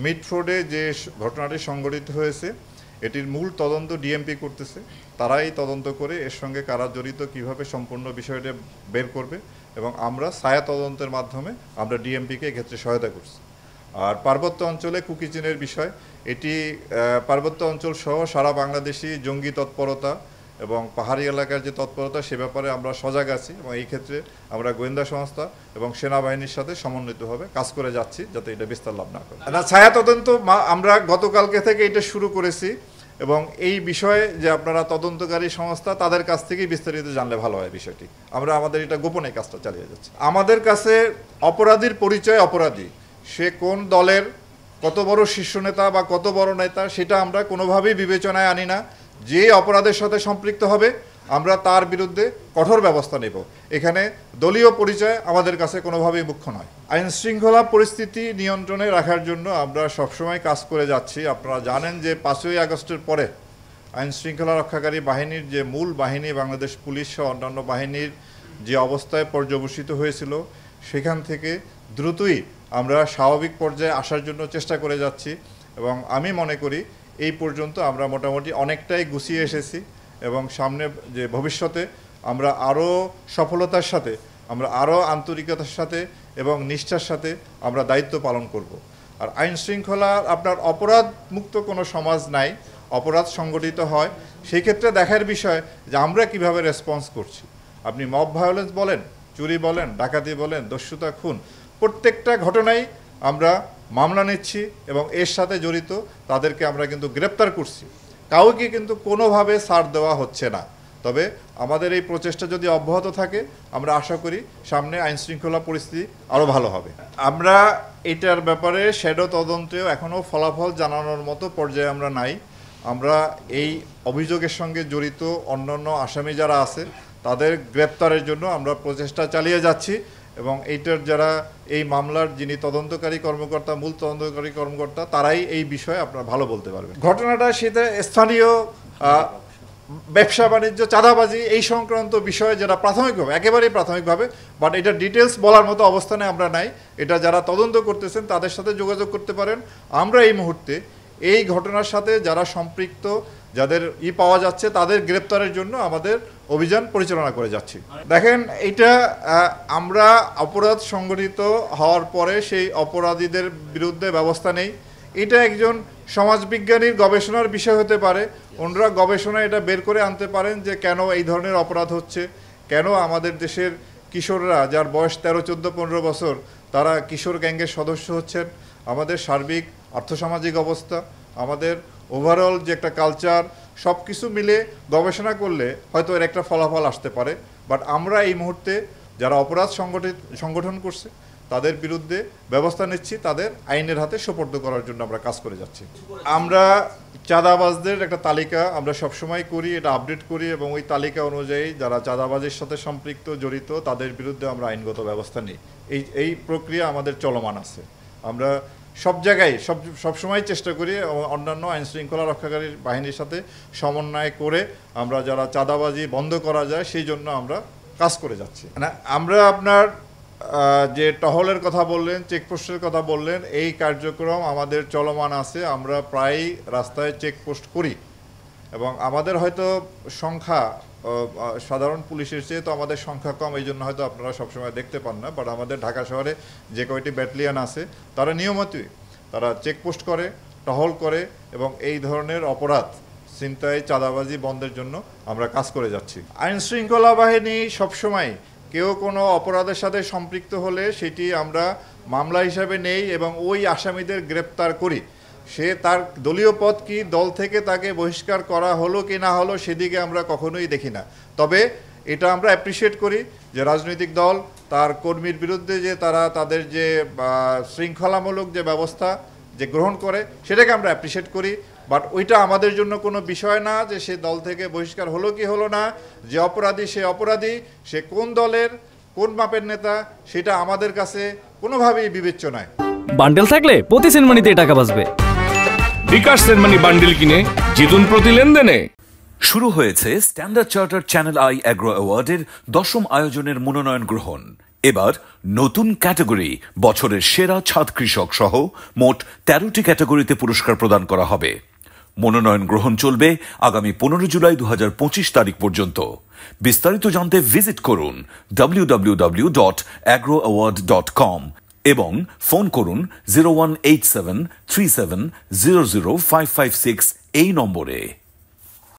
মিডফোর্ডে যে ঘটনাটি সংঘটিত হয়েছে এটির মূল তদন্ত ডিএমপি করতেছে। তারাই তদন্ত করে এর সঙ্গে কারা জড়িত কীভাবে সম্পূর্ণ বিষয়টা বের করবে এবং আমরা ছায়া তদন্তের মাধ্যমে আমরা ডিএমপিকে এক্ষেত্রে সহায়তা করছি। আর পার্বত্য অঞ্চলে কুকিচিনের বিষয়, এটি পার্বত্য অঞ্চল সহ সারা বাংলাদেশি জঙ্গি তৎপরতা এবং পাহাড়ি এলাকার যে তৎপরতা সে ব্যাপারে আমরা সজাগ আছি এবং এই ক্ষেত্রে আমরা গোয়েন্দা সংস্থা এবং সেনাবাহিনীর সাথে সমন্বিতভাবে কাজ করে যাচ্ছি যাতে এটা বিস্তার লাভ না করে। ছায়া তদন্ত আমরা গতকালকে থেকে এটা শুরু করেছি এবং এই বিষয়ে যে আপনারা তদন্তকারী সংস্থা তাদের কাছ থেকেই বিস্তারিত জানলে ভালো হয় বিষয়টি। আমরা আমাদের এটা গোপনে কাজটা চালিয়ে যাচ্ছি। আমাদের কাছে অপরাধীর পরিচয় অপরাধী, সে কোন দলের কত বড় শীর্ষ নেতা বা কত বড় নেতা সেটা আমরা কোনোভাবেই বিবেচনায় আনি না। যে অপরাধের সাথে সম্পৃক্ত হবে আমরা তার বিরুদ্ধে কঠোর ব্যবস্থা নেব। এখানে দলীয় পরিচয় আমাদের কাছে কোনোভাবেই মুখ্য নয়। আইন শৃঙ্খলা পরিস্থিতি নিয়ন্ত্রণে রাখার জন্য আমরা সবসময় কাজ করে যাচ্ছি। আপনারা জানেন যে 5ই আগস্টের পরে আইন শৃঙ্খলা রক্ষাকারী বাহিনীর যে মূল বাহিনী বাংলাদেশ পুলিশ সহ অন্যান্য বাহিনীর যে অবস্থায় পর্যবসিত হয়েছিল সেখান থেকে দ্রুতই আমরা স্বাভাবিক পর্যায়ে আসার জন্য চেষ্টা করে যাচ্ছি এবং আমি মনে করি এই পর্যন্ত আমরা মোটামুটি অনেকটাই গুছিয়ে এসেছি এবং সামনে যে ভবিষ্যতে আমরা আরও সফলতার সাথে আমরা আরও আন্তরিকতার সাথে এবং নিষ্ঠার সাথে আমরা দায়িত্ব পালন করব। আর আইন শৃঙ্খলা আপনার অপরাধ মুক্ত কোনো সমাজ নাই, অপরাধ সংগঠিত হয়। সেই ক্ষেত্রে দেখার বিষয় যে আমরা কিভাবে রেসপন্স করছি। আপনি মব ভায়োলেন্স বলেন, চুরি বলেন, ডাকাতি বলেন, দস্যুতা, খুন, প্রত্যেকটা ঘটনাই আমরা মামলা নিচ্ছি এবং এর সাথে জড়িত তাদেরকে আমরা কিন্তু গ্রেপ্তার করছি। কাউকে কিন্তু কোনোভাবে ছাড় দেওয়া হচ্ছে না। তবে আমাদের এই প্রচেষ্টা যদি অব্যাহত থাকে আমরা আশা করি সামনে আইন শৃঙ্খলা পরিস্থিতি আরও ভালো হবে। আমরা এটার ব্যাপারে শ্যাডো তদন্তেও এখনও ফলাফল জানানোর মতো পর্যায়ে আমরা নাই। আমরা এই অভিযোগের সঙ্গে জড়িত অন্যান্য আসামি যারা আছে তাদের গ্রেপ্তারের জন্য আমরা প্রচেষ্টা চালিয়ে যাচ্ছি এবং এইটার যারা এই মামলার যিনি তদন্তকারী কর্মকর্তা, মূল তদন্তকারী কর্মকর্তা, তারাই এই বিষয়ে আপনারা ভালো বলতে পারবেন। ঘটনাটা সেটা স্থানীয় ব্যবসা বাণিজ্য, চাঁদাবাজি এই সংক্রান্ত বিষয়ে যারা প্রাথমিকভাবে, একেবারেই প্রাথমিকভাবে, বাট এটা ডিটেলস বলার মতো অবস্থানে আমরা নাই। এটা যারা তদন্ত করতেছেন তাদের সাথে যোগাযোগ করতে পারেন। আমরা এই মুহূর্তে এই ঘটনার সাথে যারা সম্পৃক্ত, যাদের পাওয়া যাচ্ছে তাদের গ্রেপ্তারের জন্য আমাদের অভিযান পরিচালনা করে যাচ্ছি। দেখেন, এটা আমরা অপরাধ সংগঠিত হওয়ার পরে সেই অপরাধীদের বিরুদ্ধে ব্যবস্থা নেই। এটা একজন সমাজবিজ্ঞানীর গবেষণার বিষয় হতে পারে। ওনারা গবেষণা এটা বের করে আনতে পারেন যে কেন এই ধরনের অপরাধ হচ্ছে, কেন আমাদের দেশের কিশোররা যার বয়স 13, 14, 15 বছর তারা কিশোর গ্যাংয়ের সদস্য হচ্ছেন। আমাদের সার্বিক আর্থসামাজিক অবস্থা, আমাদের ওভারঅল যে একটা কালচার, সব কিছু মিলে গবেষণা করলে হয়তো এর একটা ফলাফল আসতে পারে। বাট আমরা এই মুহূর্তে যারা অপরাধ সংগঠন করছে তাদের বিরুদ্ধে ব্যবস্থা নিচ্ছি, তাদের আইনের হাতে সোপর্দ করার জন্য আমরা কাজ করে যাচ্ছি। আমরা চাঁদাবাজদের একটা তালিকা আমরা সবসময় করি, এটা আপডেট করি এবং ওই তালিকা অনুযায়ী যারা চাঁদাবাজের সাথে সম্পৃক্ত, জড়িত তাদের বিরুদ্ধে আমরা আইনগত ব্যবস্থা নিই। এই প্রক্রিয়া আমাদের চলমান আছে। আমরা সব জায়গায় সবসময় চেষ্টা করি অন্যান্য আইন শৃঙ্খলা রক্ষাকারী বাহিনীর সাথে সমন্বয় করে আমরা যারা চাঁদাবাজি বন্ধ করা যায় সেই জন্য আমরা কাজ করে যাচ্ছি। আমরা আপনার যে টহলের কথা বললেন, চেকপোস্টের কথা বললেন, এই কার্যক্রম আমাদের চলমান আছে। আমরা প্রায় রাস্তায় চেকপোস্ট করি এবং আমাদের হয়তো সংখ্যা সাধারণ পুলিশের চেয়ে তো আমাদের সংখ্যা কম, এই জন্য হয়তো আপনারা সবসময় দেখতে পান না। বাট আমাদের ঢাকা শহরে যে কয়টি ব্যাটালিয়ন আছে তারা নিয়মিতই তারা চেকপোস্ট করে, টহল করে এবং এই ধরনের অপরাধ, ছিনতাই, চাঁদাবাজি বন্ধের জন্য আমরা কাজ করে যাচ্ছি। আইন শৃঙ্খলা বাহিনী সবসময় কেউ কোনো অপরাধের সাথে সম্পৃক্ত হলে সেটি আমরা মামলা হিসাবে নেই এবং ওই আসামিদের গ্রেপ্তার করি। সে তার দলীয় পদ কি, দল থেকে তাকে বহিষ্কার করা হলো কি না হলো সেদিকে আমরা কখনোই দেখি না। তবে এটা আমরা অ্যাপ্রিসিয়েট করি যে রাজনৈতিক দল তার কর্মীর বিরুদ্ধে যে তারা তাদের যে শৃঙ্খলামূলক যে ব্যবস্থা যে গ্রহণ করে সেটাকে আমরা অ্যাপ্রিসিয়েট করি। বাট ওইটা আমাদের জন্য কোনো বিষয় না যে সে দল থেকে বহিষ্কার হলো কি হলো না, যে অপরাধী সে অপরাধী, সে কোন দলের কোন মাপের নেতা সেটা আমাদের কাছে কোনোভাবেই বিবেচ্য নয়। বান্ডেল থাকলে প্রতি সেনমানিতে টাকা বাঁচবে। বিকাশ সেনমানি বান্ডেল কিনে জিতুন প্রতি লেনদেনে। শুরু হয়েছে Standard Chartered Channel I agro অ্যাওয়ার্ডের 10ম আয়োজনের মনোনয়ন গ্রহণ। এবার নতুন ক্যাটাগরি বছরের সেরা ছাদ কৃষক সহ মোট 13টি ক্যাটাগরিতে পুরস্কার প্রদান করা হবে। মনোনয়ন গ্রহণ চলবে আগামী 15 জুলাই 2025 তারিখ পর্যন্ত। বিস্তারিত জানতে ভিজিট করুন www.agroaward.com এবং ফোন করুন 018737000556 এই নম্বরে।